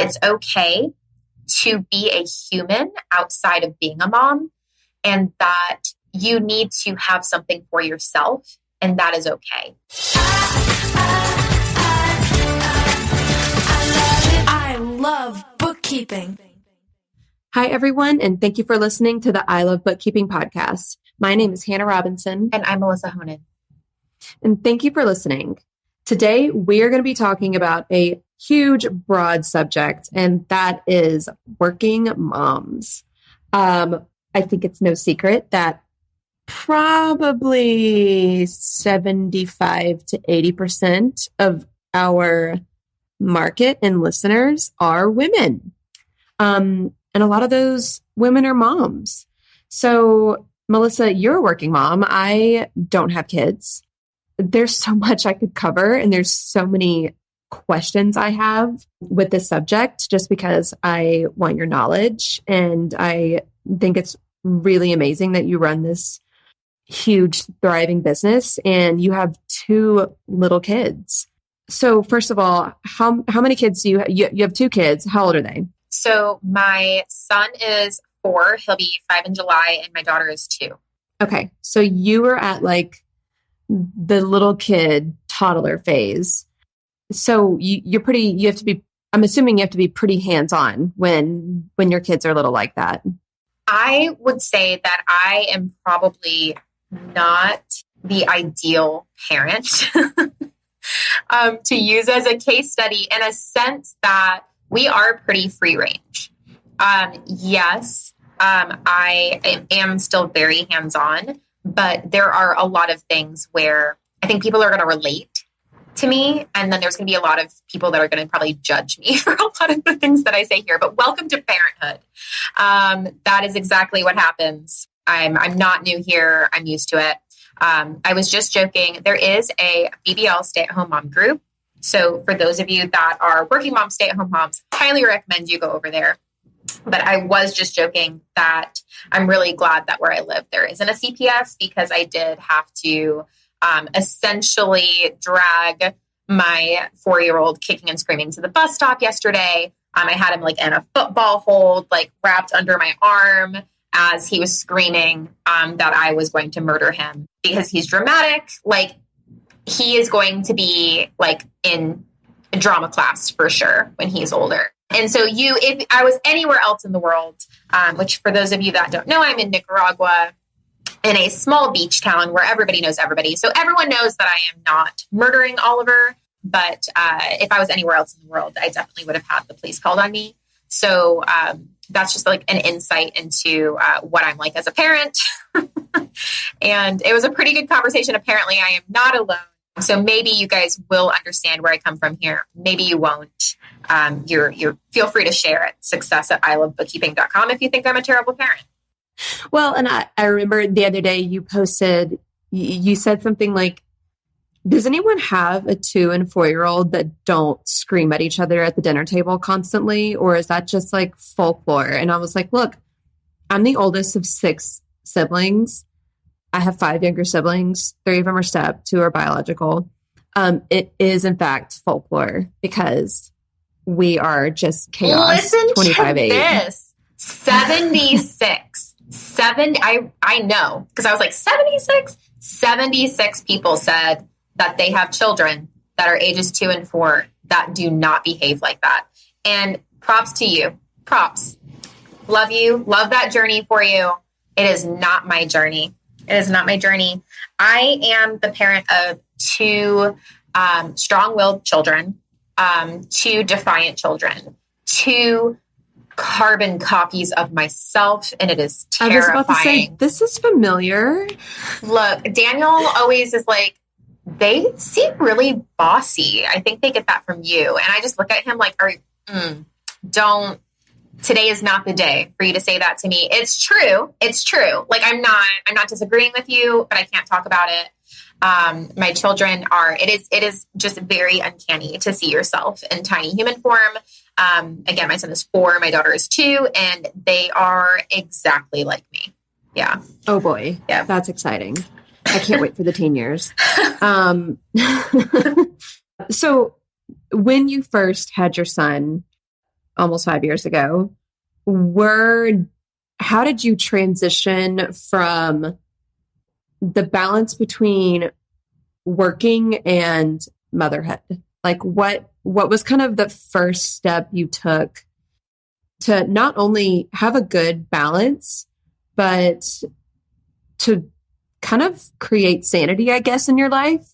it's okay to be a human outside of being a mom, and that you need to have something for yourself, and that is okay. I love bookkeeping. Hi, everyone, and thank you for listening to the I Love Bookkeeping podcast. My name is Nora Roberts. And I'm Melissa Honan. And thank you for listening. Today, we are going to be talking about a huge, broad subject, and that is working moms. I think it's no secret that probably 75 to 80% of our market and listeners are women. And a lot of those women are moms. So, Melissa, you're a working mom. I don't have kids. There's so much I could cover, and there's so many questions I have with this subject just because I want your knowledge. And I think it's really amazing that you run this huge, thriving business and you have 2 little kids. So first of all, how many kids do you have? You have 2 kids. How old are they? So my son is 4. He'll be 5 in July, and my daughter is 2. Okay. So you were at like the little kid toddler phase. So you have to be, I'm assuming you have to be pretty hands-on when your kids are little like that. I would say that I am probably not the ideal parent to use as a case study, in a sense that we are pretty free range. Yes, I am still very hands-on, but there are a lot of things where I think people are going to relate to me. And then there's going to be a lot of people that are going to probably judge me for a lot of the things that I say here. But welcome to parenthood. That is exactly what happens. I'm not new here. I'm used to it. I was just joking. There is a BBL stay-at-home mom group. So for those of you that are working moms, stay-at-home moms, highly recommend you go over there. But I was just joking that I'm really glad that where I live, there isn't a CPS, because I did have to essentially drag my 4-year-old kicking and screaming to the bus stop yesterday. I had him like in a football hold, like wrapped under my arm as he was screaming that I was going to murder him because he's dramatic. Like, he is going to be like in a drama class for sure when he's older. And so if I was anywhere else in the world, which for those of you that don't know, I'm in Nicaragua, in a small beach town where everybody knows everybody. So everyone knows that I am not murdering Oliver. But if I was anywhere else in the world, I definitely would have had the police called on me. So that's just like an insight into what I'm like as a parent. And it was a pretty good conversation. Apparently, I am not alone. So maybe you guys will understand where I come from here. Maybe you won't. You feel free to share it. success@ilovebookkeeping.com if you think I'm a terrible parent. Well, and I remember the other day you posted, you said something like, does anyone have a 2 and 4-year-old that don't scream at each other at the dinner table constantly? Or is that just like folklore? And I was like, look, I'm the oldest of 6 siblings. I have 5 younger siblings. 3 of them are step, 2 are biological. It is in fact folklore because we are just chaos. Listen 25/8. to this. 76. I know, because I was like 76. 76 people said that they have children that are ages 2 and 4 that do not behave like that. And props to you. Props. Love you. Love that journey for you. It is not my journey. It is not my journey. I am the parent of 2 strong-willed children, 2 defiant children, 2 carbon copies of myself, and it is terrifying. I was about to say, this is familiar. Look, Daniel always is like, they seem really bossy. I think they get that from you. And I just look at him like, today is not the day for you to say that to me. It's true. It's true. Like, I'm not disagreeing with you, but I can't talk about it. My children it is just very uncanny to see yourself in tiny human form. Again, my son is 4, my daughter is 2, and they are exactly like me. Yeah. Oh boy. Yeah. That's exciting. I can't wait for the teen years. So when you first had your son, almost 5 years ago, how did you transition from the balance between working and motherhood? Like what was kind of the first step you took to not only have a good balance, but to kind of create sanity, I guess, in your life?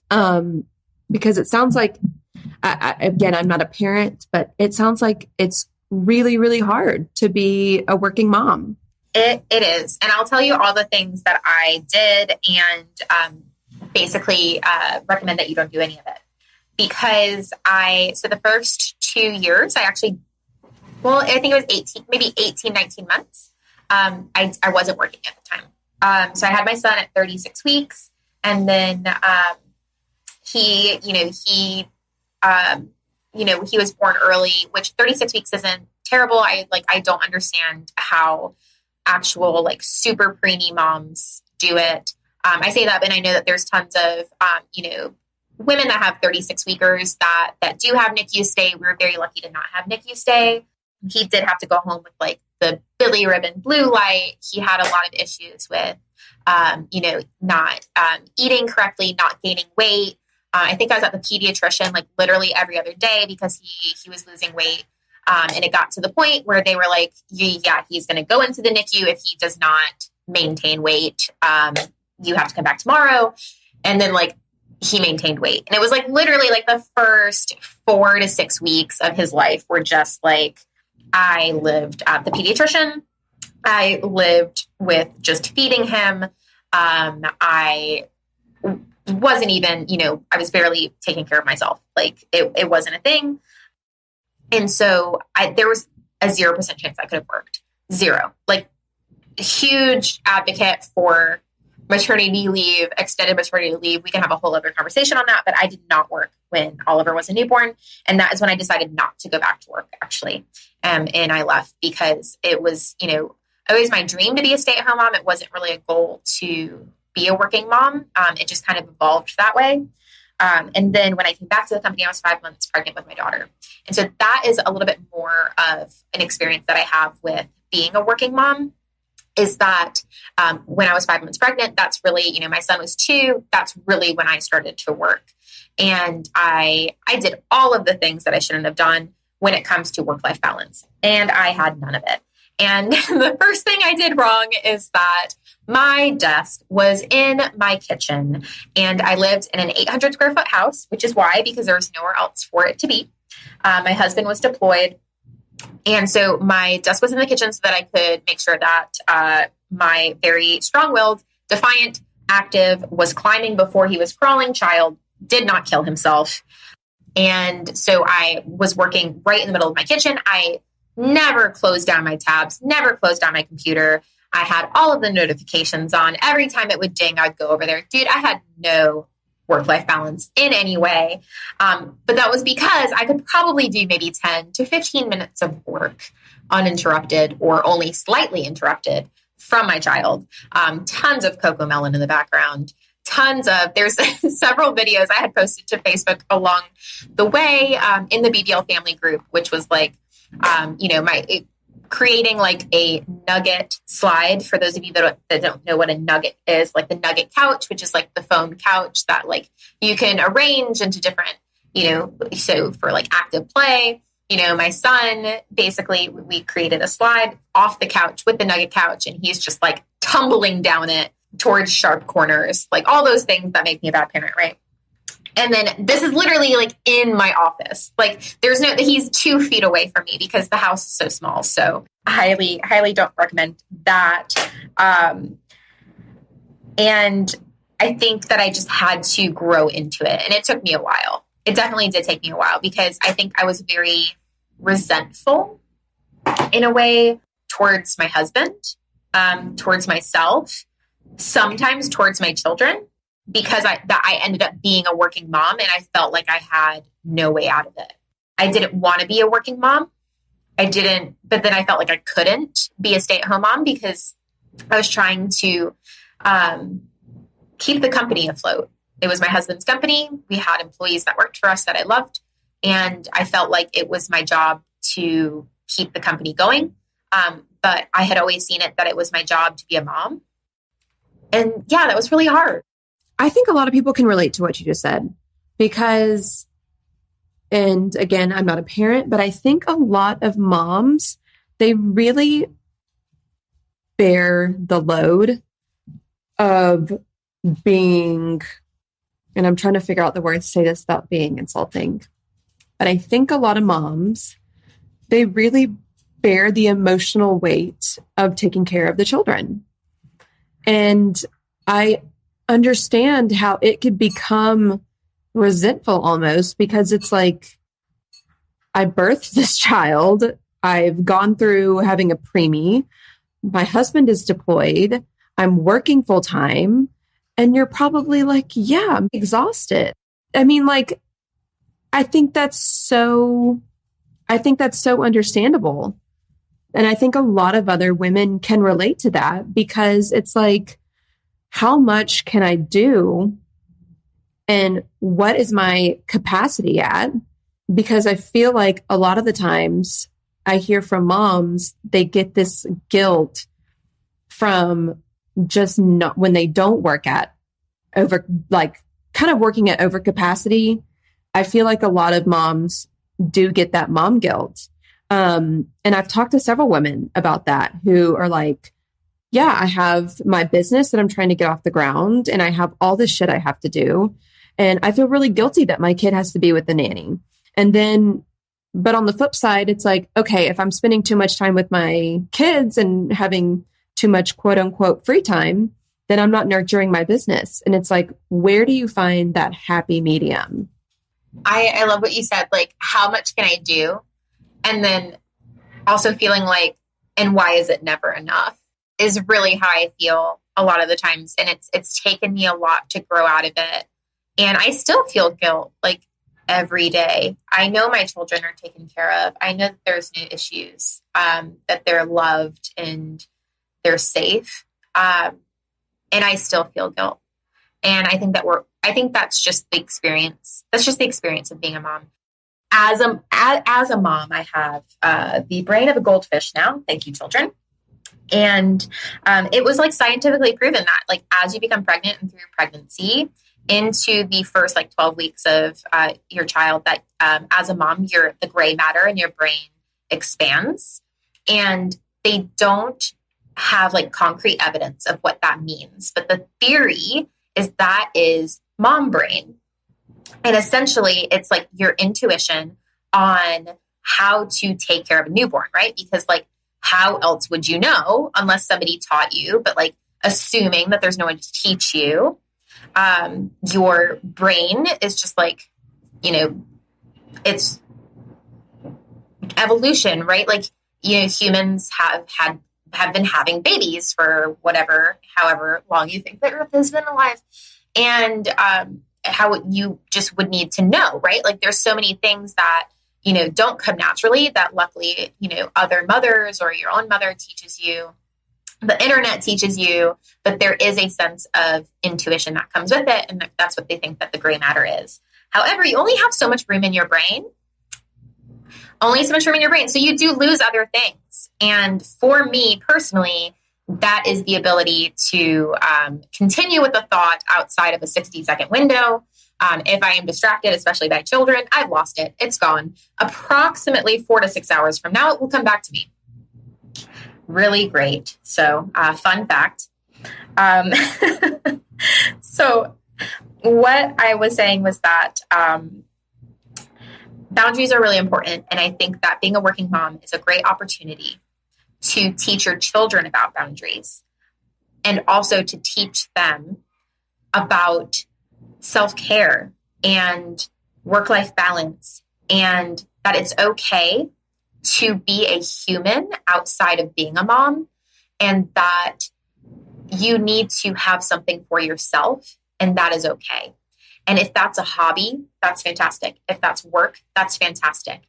Because it sounds like, again, I'm not a parent, but it sounds like it's really, really hard to be a working mom. It is. And I'll tell you all the things that I did and basically recommend that you don't do any of it. Because so the first 2 years, I think it was 18, 19 months. I wasn't working at the time. So I had my son at 36 weeks. And then he was born early, which 36 weeks isn't terrible. I don't understand how actual like super preemie moms do it. I say that, and I know that there's tons of, women that have 36 weekers that do have NICU stay. We're very lucky to not have NICU stay. He did have to go home with like the bilirubin blue light. He had a lot of issues with, not eating correctly, not gaining weight. I think I was at the pediatrician like literally every other day because he was losing weight. And it got to the point where they were like, yeah, he's going to go into the NICU if he does not maintain weight. You have to come back tomorrow. And then like he maintained weight. And it was like literally like the first 4 to 6 weeks of his life were just like, I lived at the pediatrician. I lived with just feeding him. I wasn't even, I was barely taking care of myself. Like it wasn't a thing. And so there was a 0% chance I could have worked. 0. Like huge advocate for maternity leave, extended maternity leave. We can have a whole other conversation on that, but I did not work when Oliver was a newborn. And that is when I decided not to go back to work, actually. And I left because it was, always my dream to be a stay-at-home mom. It wasn't really a goal to be a working mom. It just kind of evolved that way. And then when I came back to the company, I was 5 months pregnant with my daughter. And so that is a little bit more of an experience that I have with being a working mom, is that when I was 5 months pregnant, that's really, my son was 2. That's really when I started to work. And I did all of the things that I shouldn't have done when it comes to work-life balance. And I had none of it. And the first thing I did wrong is that my desk was in my kitchen, and I lived in an 800 square foot house, which is why, because there was nowhere else for it to be. My husband was deployed. And so my desk was in the kitchen so that I could make sure that my very strong-willed, defiant, active, was climbing before he was crawling child did not kill himself. And so I was working right in the middle of my kitchen. I never closed down my tabs, never closed down my computer. I had all of the notifications on. Every time it would ding, I'd go over there. Dude, I had no work-life balance in any way. But that was because I could probably do maybe 10 to 15 minutes of work uninterrupted or only slightly interrupted from my child. Tons of Coco Melon in the background. There's several videos I had posted to Facebook along the way in the BBL family group, which was like, creating like a nugget slide. For those of you that don't know what a nugget is, like the nugget couch, which is like the phone couch that like you can arrange into different, so for like active play, my son, basically we created a slide off the couch with the nugget couch, and he's just like tumbling down it towards sharp corners, like all those things that make me a bad parent, right? And then this is literally like in my office. Like he's 2 feet away from me because the house is so small. So highly, highly don't recommend that. And I think that I just had to grow into it. And it took me a while. It definitely did take me a while because I think I was very resentful in a way towards my husband, towards myself, sometimes towards my children. Because I ended up being a working mom and I felt like I had no way out of it. I didn't want to be a working mom. But then I felt like I couldn't be a stay-at-home mom because I was trying to keep the company afloat. It was my husband's company. We had employees that worked for us that I loved. And I felt like it was my job to keep the company going. But I had always seen it that it was my job to be a mom. And yeah, that was really hard. I think a lot of people can relate to what you just said because, and again, I'm not a parent, but I think a lot of moms, they really bear the load of being, and I'm trying to figure out the words to say this without being insulting, but I think a lot of moms, they really bear the emotional weight of taking care of the children. And I understand how it could become resentful almost because it's like, I birthed this child. I've gone through having a preemie. My husband is deployed. I'm working full time. And you're probably like, yeah, I'm exhausted. I mean, like, I think that's so understandable. And I think a lot of other women can relate to that because it's like, how much can I do? And what is my capacity at? Because I feel like a lot of the times I hear from moms, they get this guilt from just not when they don't work at over, like kind of working at overcapacity. I feel like a lot of moms do get that mom guilt. And I've talked to several women about that who are like, yeah, I have my business that I'm trying to get off the ground and I have all this shit I have to do. And I feel really guilty that my kid has to be with the nanny. And then, but on the flip side, it's like, okay, if I'm spending too much time with my kids and having too much quote unquote free time, then I'm not nurturing my business. And it's like, where do you find that happy medium? I love what you said. Like, how much can I do? And then also feeling like, and why is it never enough is really how I feel a lot of the times. And it's taken me a lot to grow out of it. And I still feel guilt like every day. I know my children are taken care of. I know that there's no issues, that they're loved and they're safe. And I still feel guilt. And I think that's just the experience. That's just the experience of being a mom. As a mom, I have the brain of a goldfish now. Thank you, children. And it was like scientifically proven that like as you become pregnant and through pregnancy into the first like 12 weeks of your child, that as a mom, the gray matter in your brain expands. And they don't have like concrete evidence of what that means. But the theory is that is mom brain. And essentially, it's like your intuition on how to take care of a newborn, right? Because like, how else would you know unless somebody taught you? But like, assuming that there's no one to teach you, your brain is just like, it's evolution, right? Like, humans have been having babies for however long you think the earth has been alive. And, how you just would need to know, right? Like there's so many things that, don't come naturally that luckily, other mothers or your own mother teaches you, the internet teaches you, but there is a sense of intuition that comes with it. And that's what they think that the gray matter is. However, you only have so much room in your brain, So you do lose other things. And for me personally, that is the ability to continue with the thought outside of a 60-second window. If I am distracted, especially by children, I've lost it. It's gone. Approximately 4 to 6 hours from now, it will come back to me. Really great. So fun fact. So what I was saying was that boundaries are really important. And I think that being a working mom is a great opportunity to teach your children about boundaries and also to teach them about self-care and work-life balance and that it's okay to be a human outside of being a mom and that you need to have something for yourself and that is okay. And if that's a hobby, that's fantastic. If that's work, that's fantastic.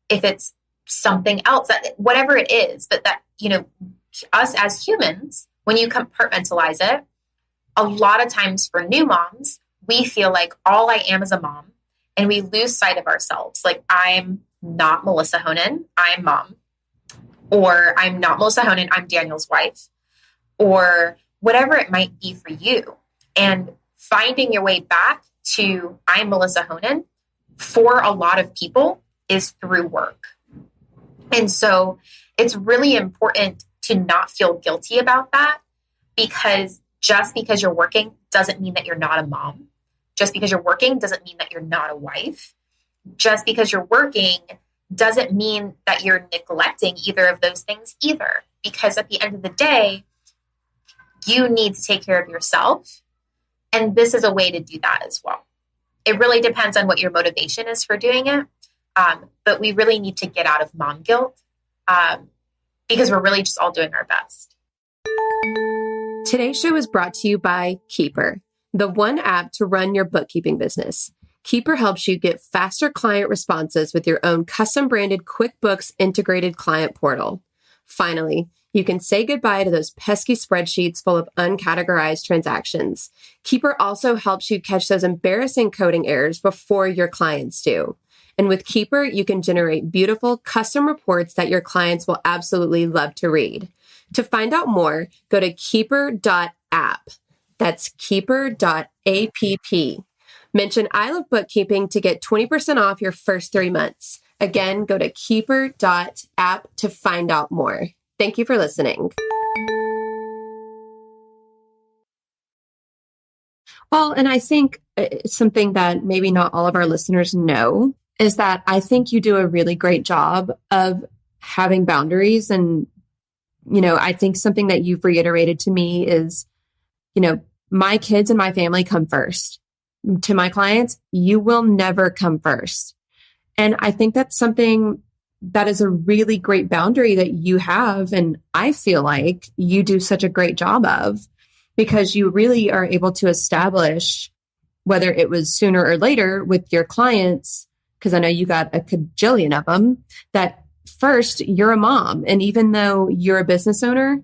If it's something else, whatever it is, but that, us as humans, when you compartmentalize it, a lot of times for new moms, we feel like all I am is a mom and we lose sight of ourselves. Like I'm not Melissa Honan, I'm mom. or I'm not Melissa Honan, I'm Daniel's wife, or whatever it might be for you. And finding your way back to I'm Melissa Honan for a lot of people is through work. And so it's really important to not feel guilty about that, because just because you're working doesn't mean that you're not a mom. Just because you're working doesn't mean that you're not a wife. Just because you're working doesn't mean that you're neglecting either of those things either. Because at the end of the day, you need to take care of yourself. And this is a way to do that as well. It really depends on what your motivation is for doing it. But we really need to get out of mom guilt because we're really just all doing our best. Today's show is brought to you by Keeper, the one app to run your bookkeeping business. Keeper helps you get faster client responses with your own custom branded QuickBooks integrated client portal. Finally, you can say goodbye to those pesky spreadsheets full of uncategorized transactions. Keeper also helps you catch those embarrassing coding errors before your clients do. And with Keeper, you can generate beautiful custom reports that your clients will absolutely love to read. To find out more, go to keeper.app. That's keeper.app. Mention I Love Bookkeeping to get 20% off your first 3 months. Again, go to keeper.app to find out more. Thank you for listening. Well, and I think something that maybe not all of our listeners know is that I think you do a really great job of having boundaries. And, I think something that you've reiterated to me is, my kids and my family come first. To my clients, you will never come first. And I think that's something that is a really great boundary that you have. And I feel like you do such a great job of, because you really are able to establish, whether it was sooner or later with your clients, because I know you got a cajillion of them, that first you're a mom. And even though you're a business owner,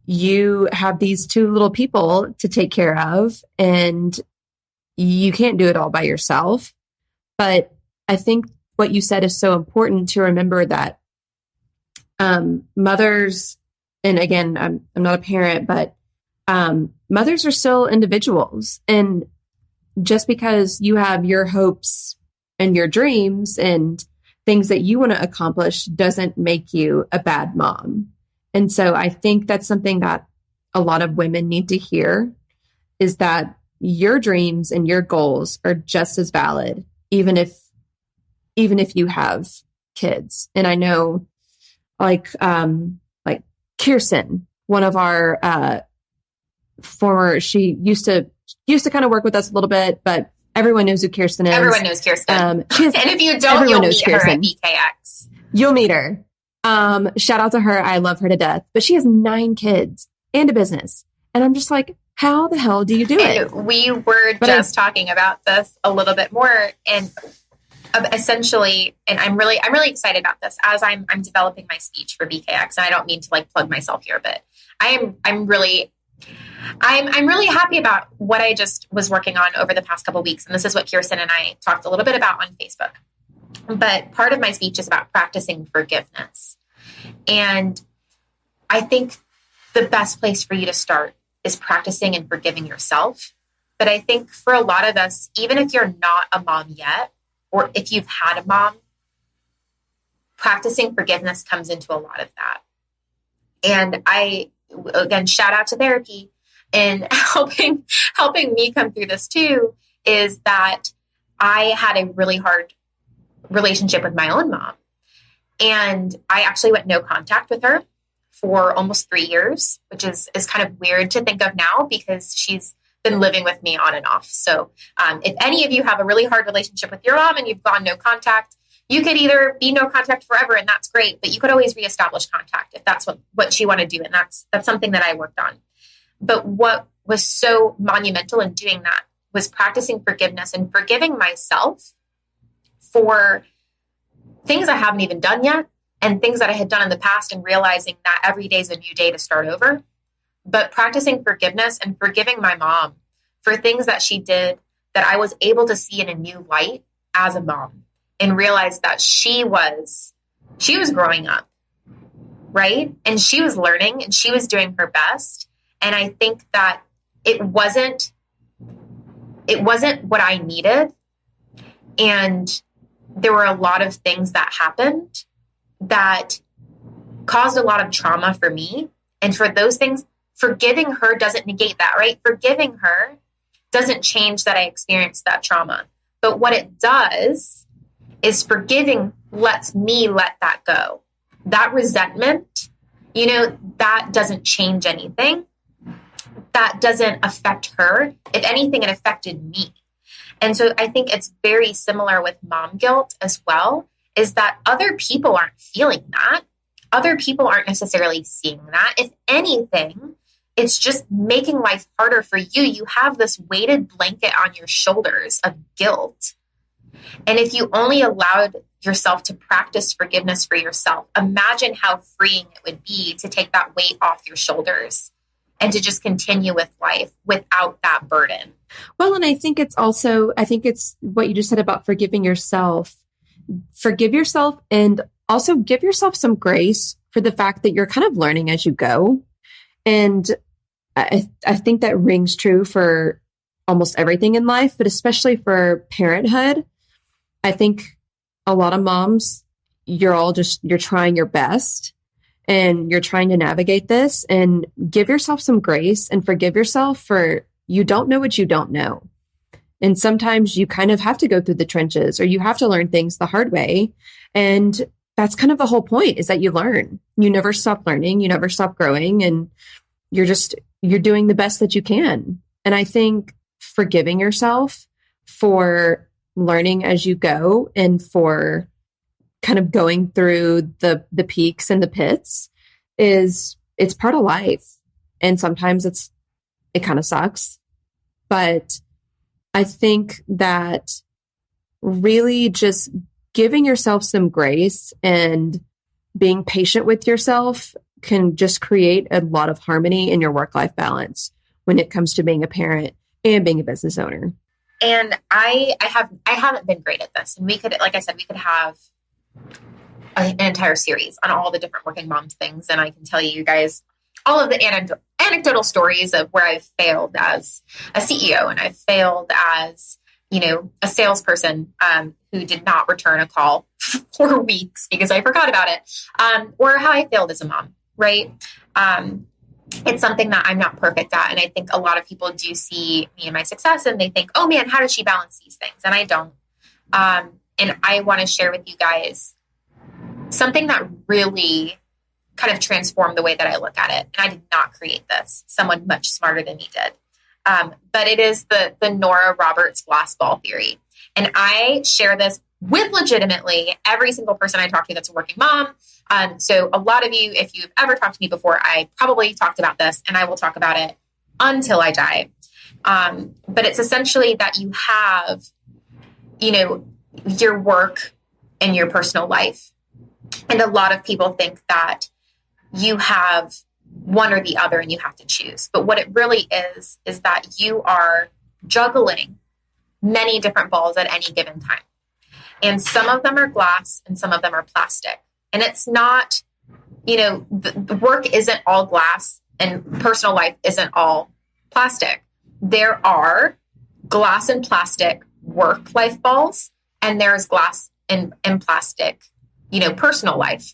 you have these two little people to take care of, and you can't do it all by yourself. But I think what you said is so important to remember that mothers, and again, I'm not a parent, but mothers are still individuals. And just because you have your hopes and your dreams and things that you want to accomplish doesn't make you a bad mom. And so I think that's something that a lot of women need to hear, is that your dreams and your goals are just as valid, even if you have kids. And I know like Kirsten, one of our she used to kind of work with us a little bit, but everyone knows who Kirsten is. Everyone knows Kirsten. And if you don't, you'll meet her at BKX. You'll meet her. Shout out to her. I love her to death. But she has 9 kids and a business. And I'm just like, how the hell do you do it? We were talking about this a little bit more, and essentially, and I'm really excited about this as I'm developing my speech for BKX. And I don't mean to plug myself here, but I'm really happy about what I just was working on over the past couple of weeks. And this is what Kirsten and I talked a little bit about on Facebook. But part of my speech is about practicing forgiveness. And I think the best place for you to start is practicing and forgiving yourself. But I think for a lot of us, even if you're not a mom yet, or if you've had a mom, practicing forgiveness comes into a lot of that. And again, shout out to therapy, and helping me come through this too, is that I had a really hard relationship with my own mom. And I actually went no contact with her for almost 3 years, which is kind of weird to think of now because she's been living with me on and off. So if any of you have a really hard relationship with your mom and you've gone no contact, you could either be no contact forever, and that's great, but you could always reestablish contact if that's what you want to do. And that's something that I worked on. But what was so monumental in doing that was practicing forgiveness and forgiving myself for things I haven't even done yet and things that I had done in the past, and realizing that every day is a new day to start over. But practicing forgiveness and forgiving my mom for things that she did that I was able to see in a new light as a mom, and realize that she was growing up. right? And she was learning and she was doing her best. And I think that it wasn't what I needed. And there were a lot of things that happened that caused a lot of trauma for me. And for those things, forgiving her doesn't negate that, right? Forgiving her doesn't change that I experienced that trauma. But what it does is forgiving lets me let that go. That resentment, that doesn't change anything. That doesn't affect her. If anything, it affected me. And so I think it's very similar with mom guilt as well, is that other people aren't feeling that. Other people aren't necessarily seeing that. If anything, it's just making life harder for you. You have this weighted blanket on your shoulders of guilt. And if you only allowed yourself to practice forgiveness for yourself, imagine how freeing it would be to take that weight off your shoulders and to just continue with life without that burden. Well, and I think it's what you just said about forgiving yourself. Forgive yourself and also give yourself some grace for the fact that you're kind of learning as you go. And I think that rings true for almost everything in life, but especially for parenthood. I think a lot of moms, you're trying your best and you're trying to navigate this, and give yourself some grace and forgive yourself for you don't know what you don't know. And sometimes you kind of have to go through the trenches, or you have to learn things the hard way. And that's kind of the whole point, is that you learn. You never stop learning. You never stop growing. And you're doing the best that you can. And I think forgiving yourself for learning as you go and for kind of going through the peaks and the pits it's part of life. And sometimes it kind of sucks, but I think that really just giving yourself some grace and being patient with yourself can just create a lot of harmony in your work-life balance when it comes to being a parent and being a business owner. And I haven't been great at this. And we could, like I said, we could have an entire series on all the different working moms things. And I can tell you guys all of the anecdotal stories of where I've failed as a CEO, and I've failed as, a salesperson who did not return a call for weeks because I forgot about it, or how I failed as a mom, right? It's something that I'm not perfect at. And I think a lot of people do see me and my success and they think, oh man, how does she balance these things? And I don't. And I want to share with you guys something that really kind of transformed the way that I look at it. And I did not create this. Someone much smarter than me did. But it is the Nora Roberts glass ball theory. And I share this with legitimately every single person I talk to that's a working mom. So a lot of you, if you've ever talked to me before, I probably talked about this, and I will talk about it until I die. But it's essentially that you have, your work and your personal life. And a lot of people think that you have one or the other and you have to choose. But what it really is that you are juggling many different balls at any given time. And some of them are glass and some of them are plastic. And it's not, the work isn't all glass and personal life isn't all plastic. There are glass and plastic work life balls, and there's glass and plastic, personal life.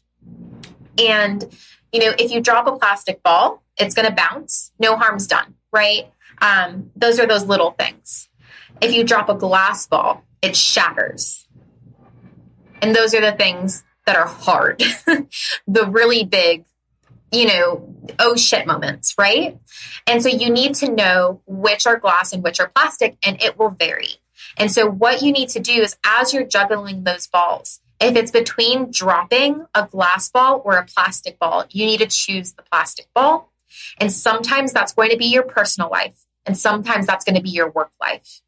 And, if you drop a plastic ball, it's going to bounce. No harm's done, right? Those are those little things. If you drop a glass ball, it shatters. And those are the things that are hard, the really big, oh shit moments, right? And so you need to know which are glass and which are plastic, and it will vary. And so what you need to do is, as you're juggling those balls, if it's between dropping a glass ball or a plastic ball, you need to choose the plastic ball. And sometimes that's going to be your personal life, and sometimes that's going to be your work life.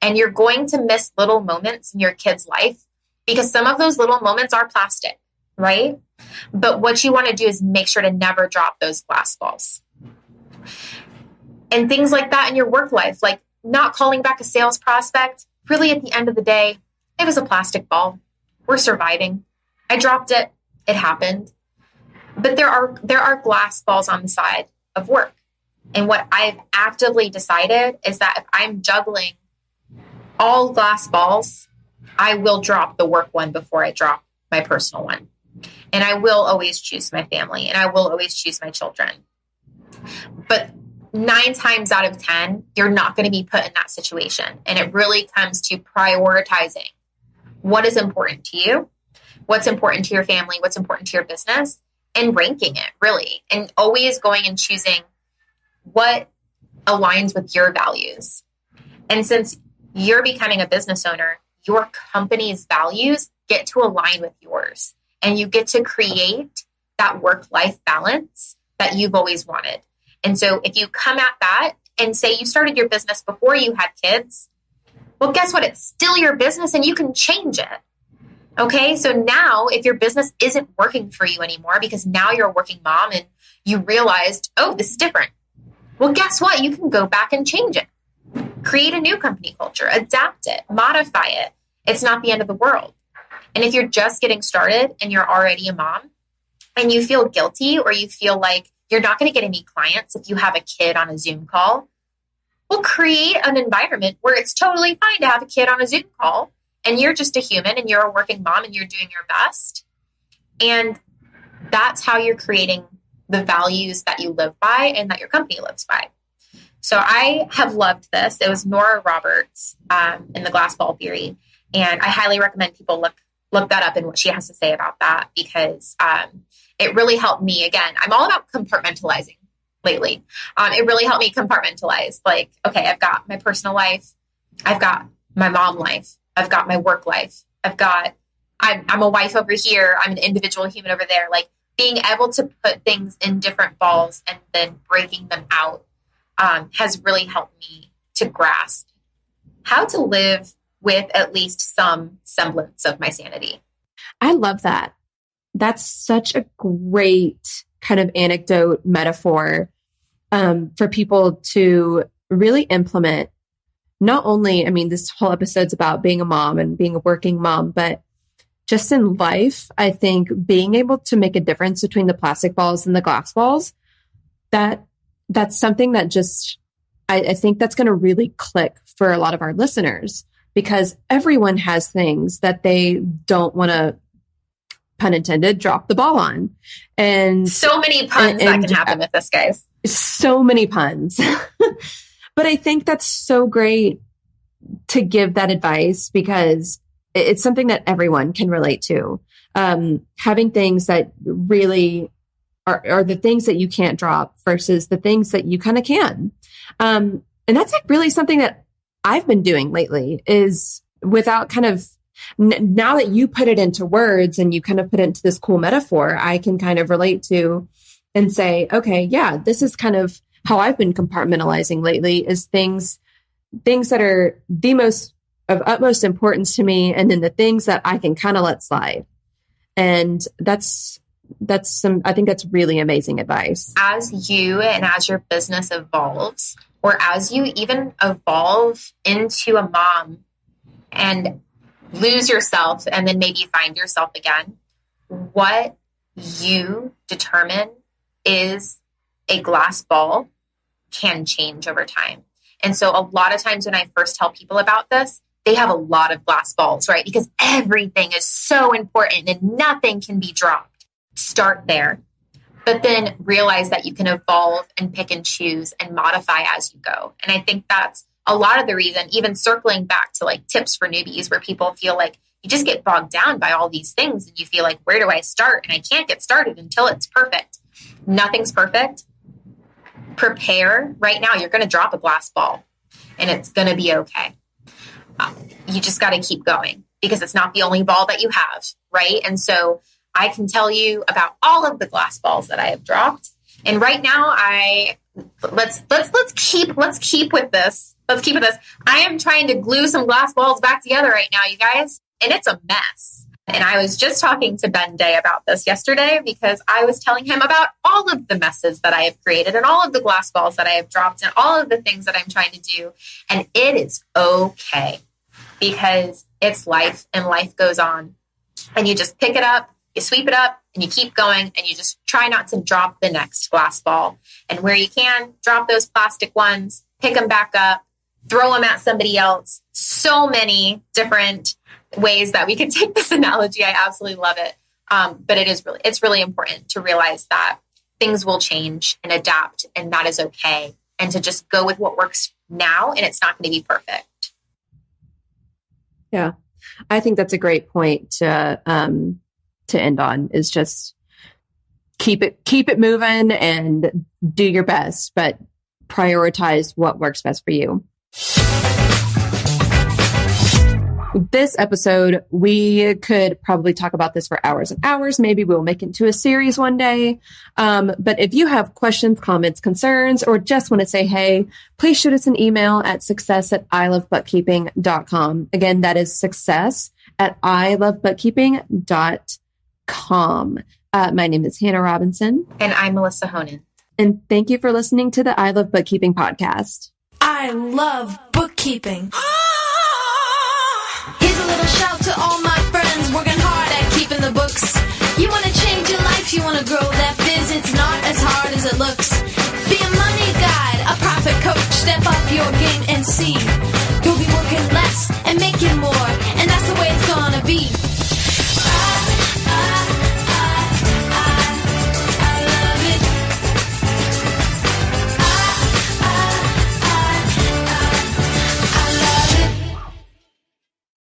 And you're going to miss little moments in your kid's life because some of those little moments are plastic, right? But what you want to do is make sure to never drop those glass balls. And things like that in your work life, like not calling back a sales prospect, really at the end of the day, it was a plastic ball. We're surviving. I dropped it. It happened. But there are glass balls on the side of work. And what I've actively decided is that if I'm juggling all glass balls, I will drop the work one before I drop my personal one. And I will always choose my family, and I will always choose my children. But 9 times out of 10, you're not going to be put in that situation. And it really comes to prioritizing what is important to you, what's important to your family, what's important to your business, and ranking it really. And always going and choosing what aligns with your values. And since you're becoming a business owner, your company's values get to align with yours. And you get to create that work-life balance that you've always wanted. And so if you come at that and say you started your business before you had kids, well, guess what? It's still your business and you can change it. Okay. So now if your business isn't working for you anymore because now you're a working mom and you realized, oh, this is different. Well, guess what? You can go back and change it. Create a new company culture, adapt it, modify it. It's not the end of the world. And if you're just getting started and you're already a mom and you feel guilty or you feel like you're not going to get any clients if you have a kid on a Zoom call, well, create an environment where it's totally fine to have a kid on a Zoom call and you're just a human and you're a working mom and you're doing your best. And that's how you're creating the values that you live by and that your company lives by. So I have loved this. It was Nora Roberts in the glass ball theory. And I highly recommend people look that up and what she has to say about that, because it really helped me. Again, I'm all about compartmentalizing lately. It really helped me compartmentalize. Like, okay, I've got my personal life. I've got my mom life. I've got my work life. I'm a wife over here. I'm an individual human over there. Like, being able to put things in different balls and then breaking them out has really helped me to grasp how to live with at least some semblance of my sanity. I love that. That's such a great kind of anecdote metaphor for people to really implement. Not only, I mean, this whole episode's about being a mom and being a working mom, but just in life, I think being able to make a difference between the plastic balls and the glass balls, that's something that just, I think that's going to really click for a lot of our listeners, because everyone has things that they don't want to, pun intended, drop the ball on. And so many puns that can happen with this, guys. So many puns. But I think that's so great to give that advice, because it's something that everyone can relate to. Having things that really are the things that you can't drop versus the things that you kind of can. And that's like really something that I've been doing lately, is without kind of, now that you put it into words and you kind of put it into this cool metaphor, I can kind of relate to and say, okay, yeah, this is kind of how I've been compartmentalizing lately, is things that are the most of utmost importance to me, and then the things that I can kind of let slide. And that's I think that's really amazing advice. As you and as your business evolves, or as you even evolve into a mom and lose yourself and then maybe find yourself again, what you determine is a glass ball can change over time. And so a lot of times when I first tell people about this, they have a lot of glass balls, right? Because everything is so important and nothing can be dropped. Start there, but then realize that you can evolve and pick and choose and modify as you go. And I think that's a lot of the reason, even circling back to like tips for newbies, where people feel like you just get bogged down by all these things and you feel like, where do I start? And I can't get started until it's perfect. Nothing's perfect. Prepare right now. You're going to drop a glass ball and it's going to be okay. You just got to keep going, because it's not the only ball that you have, right? And so I can tell you about all of the glass balls that I have dropped. And right now, let's keep with this. Let's keep with this. I am trying to glue some glass balls back together right now, you guys, and it's a mess. And I was just talking to Ben Day about this yesterday, because I was telling him about all of the messes that I have created and all of the glass balls that I have dropped and all of the things that I'm trying to do. And it is okay, because it's life and life goes on, and you just pick it up, you sweep it up, and you keep going and you just try not to drop the next glass ball. And where you can, drop those plastic ones, pick them back up, throw them at somebody else. So many different ways that we can take this analogy. I absolutely love it. But it's really important to realize that things will change and adapt, and that is okay. And to just go with what works now, and it's not going to be perfect. Yeah. I think that's a great point to end on, is just keep it moving and do your best, but prioritize what works best for you. This episode, we could probably talk about this for hours and hours. Maybe we'll make it into a series one day. But if you have questions, comments, concerns, or just want to say, hey, please shoot us an email at success@ilovebookkeeping.com. Again, that is success@ilovebookkeeping.com. My name is Hannah Robinson. And I'm Melissa Honan. And thank you for listening to the I Love Bookkeeping podcast. I love bookkeeping.